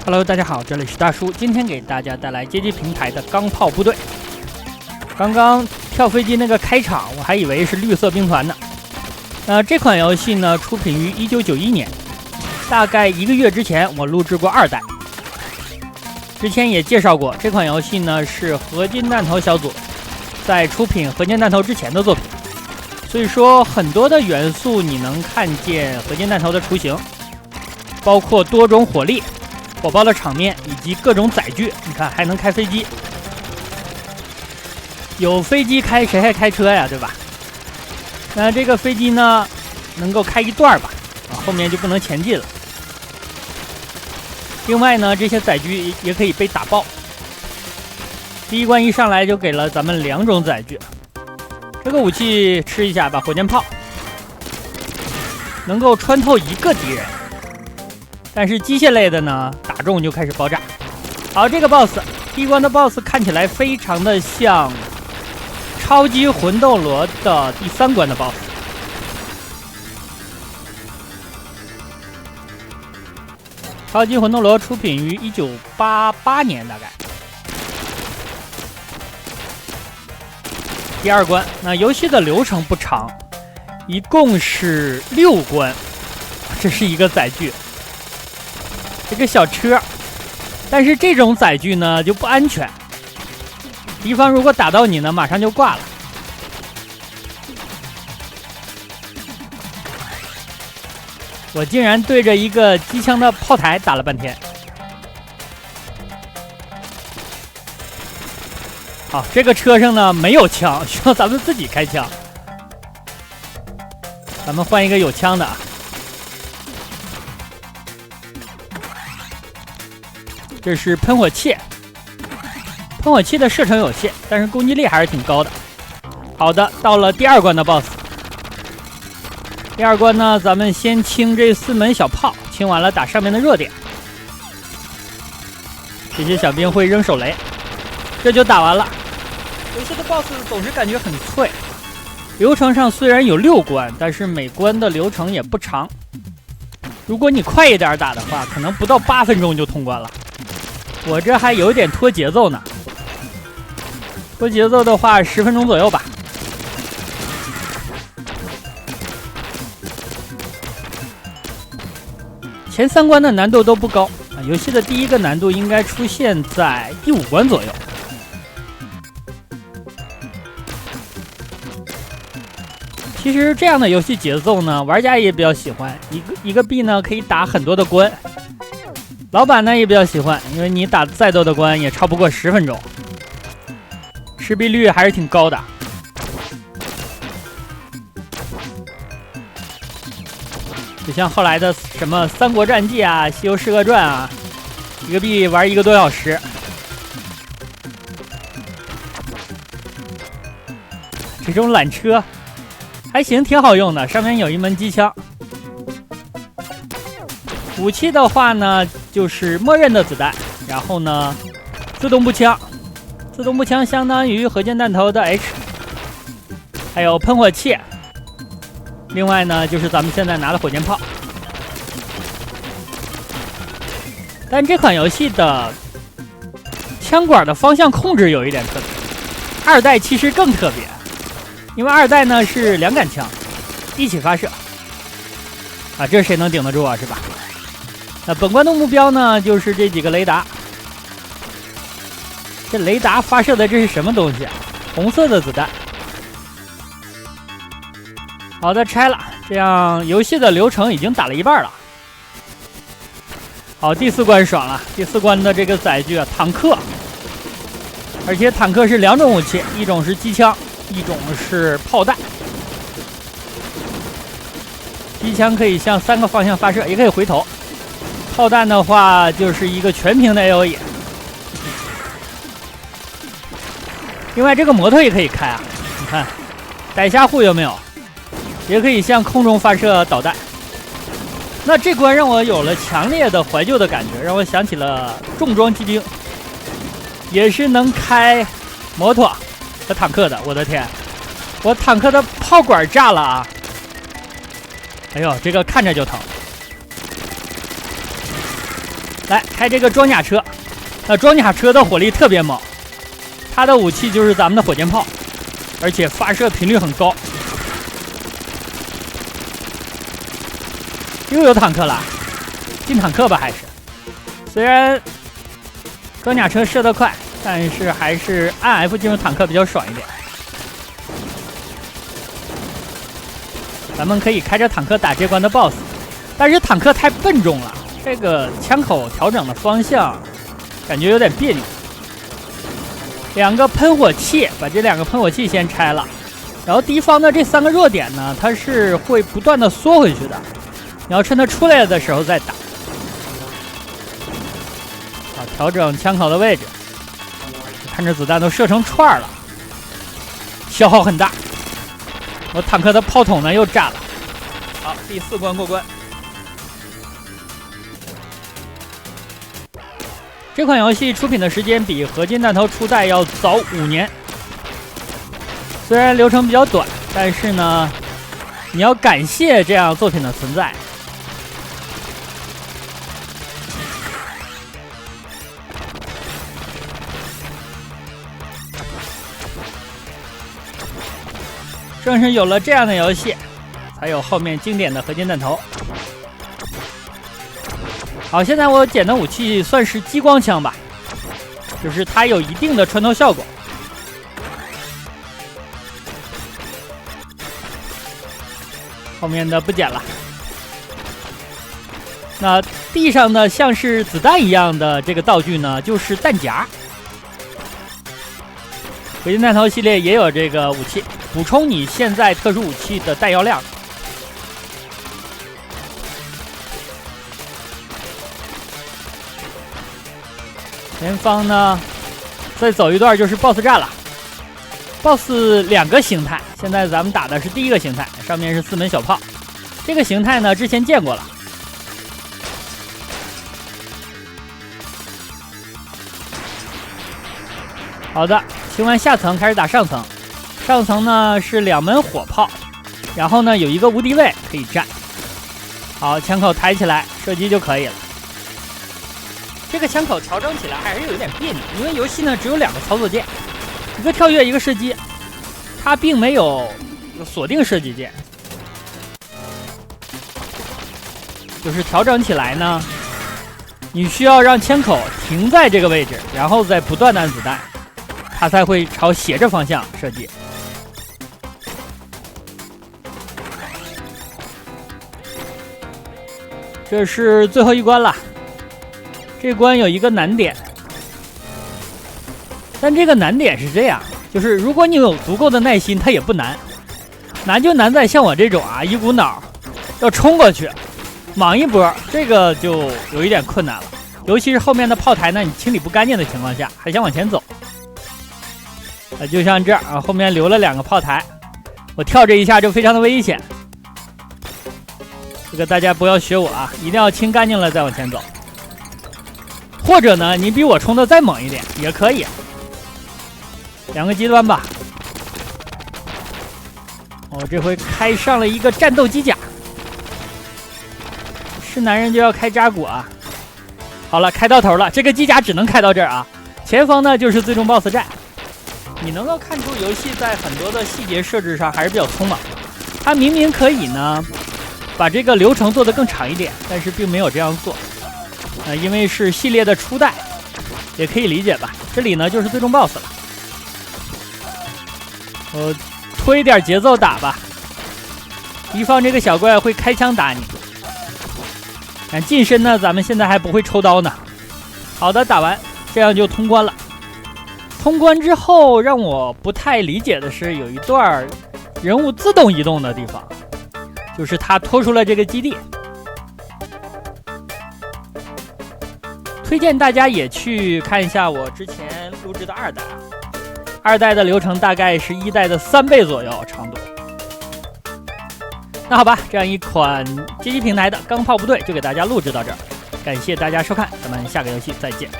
Hello， 大家好，这里是大叔，今天给大家带来街机平台的钢炮部队。刚刚跳飞机那个开场，我还以为是绿色兵团呢。这款游戏呢出品于1991年，大概1个月之前我录制过2代。之前也介绍过，这款游戏呢是合金弹头小组在出品合金弹头之前的作品，所以说很多的元素你能看见合金弹头的雏形，包括多种火力、火爆的场面以及各种载具。你看还能开飞机，有飞机开谁还开车呀，对吧？那这个飞机呢能够开一段吧，后面就不能前进了。另外呢，这些载具也可以被打爆。第一关一上来就给了咱们2种载具，这个武器吃一下吧，火箭炮能够穿透1个敌人，但是机械类的呢打中就开始爆炸。好，这个 BOSS 第一关的 BOSS 看起来非常的像超级魂斗罗的第3关的 BOSS。超级魂斗罗出品于1988年，大概。第2关，那游戏的流程不长，一共是6关。这是一个载具，这个小车，但是这种载具呢就不安全，敌方如果打到你呢，马上就挂了。我竟然对着一个机枪的炮台打了半天。好，这个车上呢没有枪，需要咱们自己开枪。咱们换一个有枪的啊。这是喷火器，喷火器的射程有限，但是攻击力还是挺高的。好的，到了第2关的 BOSS。第2关呢，咱们先清这4门小炮，清完了打上面的弱点。这些小兵会扔手雷，这就打完了。游戏的 BOSS 总是感觉很脆。流程上虽然有6关，但是每关的流程也不长。如果你快一点打的话，可能不到8分钟就通关了。我这还有点拖节奏呢，拖节奏的话10分钟左右吧。前3关的难度都不高啊，游戏的第1个难度应该出现在第5关左右。其实这样的游戏节奏呢，玩家也比较喜欢，一个币呢可以打很多的关。老板呢也比较喜欢，因为你打再多的关也超不过10分钟，失败率还是挺高的。就像后来的什么《三国战记》啊，《西游释厄传》啊，一个币玩1个多小时。这种缆车还行，挺好用的，上面有一门机枪。武器的话呢，就是默认的子弹，然后呢，自动步枪，自动步枪相当于合金弹头的 H， 还有喷火器，另外呢就是咱们现在拿的火箭炮。但这款游戏的枪管的方向控制有一点特别，2代其实更特别，因为2代呢是2杆枪一起发射啊，这谁能顶得住啊，是吧？那本关的目标呢，就是这几个雷达。这雷达发射的这是什么东西啊？红色的子弹。好的，拆了，这样游戏的流程已经打了一半了。好，第4关爽了。第4关的这个载具啊，坦克，而且坦克是2种武器，一种是机枪，一种是炮弹。机枪可以向3个方向发射，也可以回头。炮弹的话就是一个全屏的 AOE。另外这个摩托也可以开啊，你看逮虾户有没有？也可以向空中发射导弹。那这关让我有了强烈的怀旧的感觉，让我想起了重装机兵，也是能开摩托和坦克的。我的天，我坦克的炮管炸了啊！哎呦，这个看着就疼。来开这个装甲车，装甲车的火力特别猛，它的武器就是咱们的火箭炮，而且发射频率很高。又有坦克了，进坦克吧还是？虽然装甲车射得快，但是还是按 F 进入坦克比较爽一点。咱们可以开着坦克打这关的 BOSS， 但是坦克太笨重了，这个枪口调整的方向感觉有点别扭。两个喷火器，把这两个喷火器先拆了，然后敌方的这3个弱点呢，它是会不断的缩回去的，你要趁它出来的时候再打。好，调整枪口的位置，看着子弹都射成串了，消耗很大。我坦克的炮筒呢又炸了。好，第4关过关。这款游戏出品的时间比合金弹头初代要早5年，虽然流程比较短，但是呢，你要感谢这样作品的存在。正是有了这样的游戏，才有后面经典的合金弹头。好，现在我捡的武器算是激光枪吧，就是它有一定的穿透效果。后面的不捡了。那地上的像是子弹一样的这个道具呢，就是弹夹。合金弹头系列也有这个武器，补充你现在特殊武器的弹药量。前方呢，再走一段就是 BOSS 战了。BOSS 2个形态，现在咱们打的是第1个形态，上面是4门小炮。这个形态呢，之前见过了。好的，清完下层开始打上层。上层呢是2门火炮，然后呢有一个无敌位可以站。好，枪口抬起来射击就可以了。这个枪口调整起来还是有点别扭，因为游戏呢只有2个操作键，一个跳跃，一个射击，它并没有锁定射击键。就是调整起来呢，你需要让枪口停在这个位置，然后再不断的按子弹，它才会朝斜着方向射击。这是最后一关了。这关有一个难点，但这个难点是这样，就是如果你有足够的耐心，它也不难。难就难在像我这种啊，一股脑要冲过去，莽一波，这个就有一点困难了。尤其是后面的炮台呢，你清理不干净的情况下，还想往前走。就像这样啊，后面留了2个炮台，我跳这一下就非常的危险。这个大家不要学我啊，一定要清干净了再往前走。或者呢，你比我冲的再猛一点也可以。2个极端吧。我这回开上了一个战斗机甲。是男人就要开扎古啊。好了，开到头了，这个机甲只能开到这儿啊。前方呢就是最终 BOSS 战。你能够看出游戏在很多的细节设置上还是比较匆忙。它明明可以呢把这个流程做得更长一点，但是并没有这样做。因为是系列的初代，也可以理解吧。这里呢就是最终 BOSS 了。我推点节奏打吧。敌方这个小怪会开枪打你。近身呢，咱们现在还不会抽刀呢。好的，打完，这样就通关了。通关之后，让我不太理解的是，有一段人物自动移动的地方，就是他拖出了这个基地。推荐大家也去看一下我之前录制的2代，2代的流程大概是1代的3倍左右长度。那好吧，这样一款街机平台的钢炮部队就给大家录制到这儿，感谢大家收看，咱们下个游戏再见。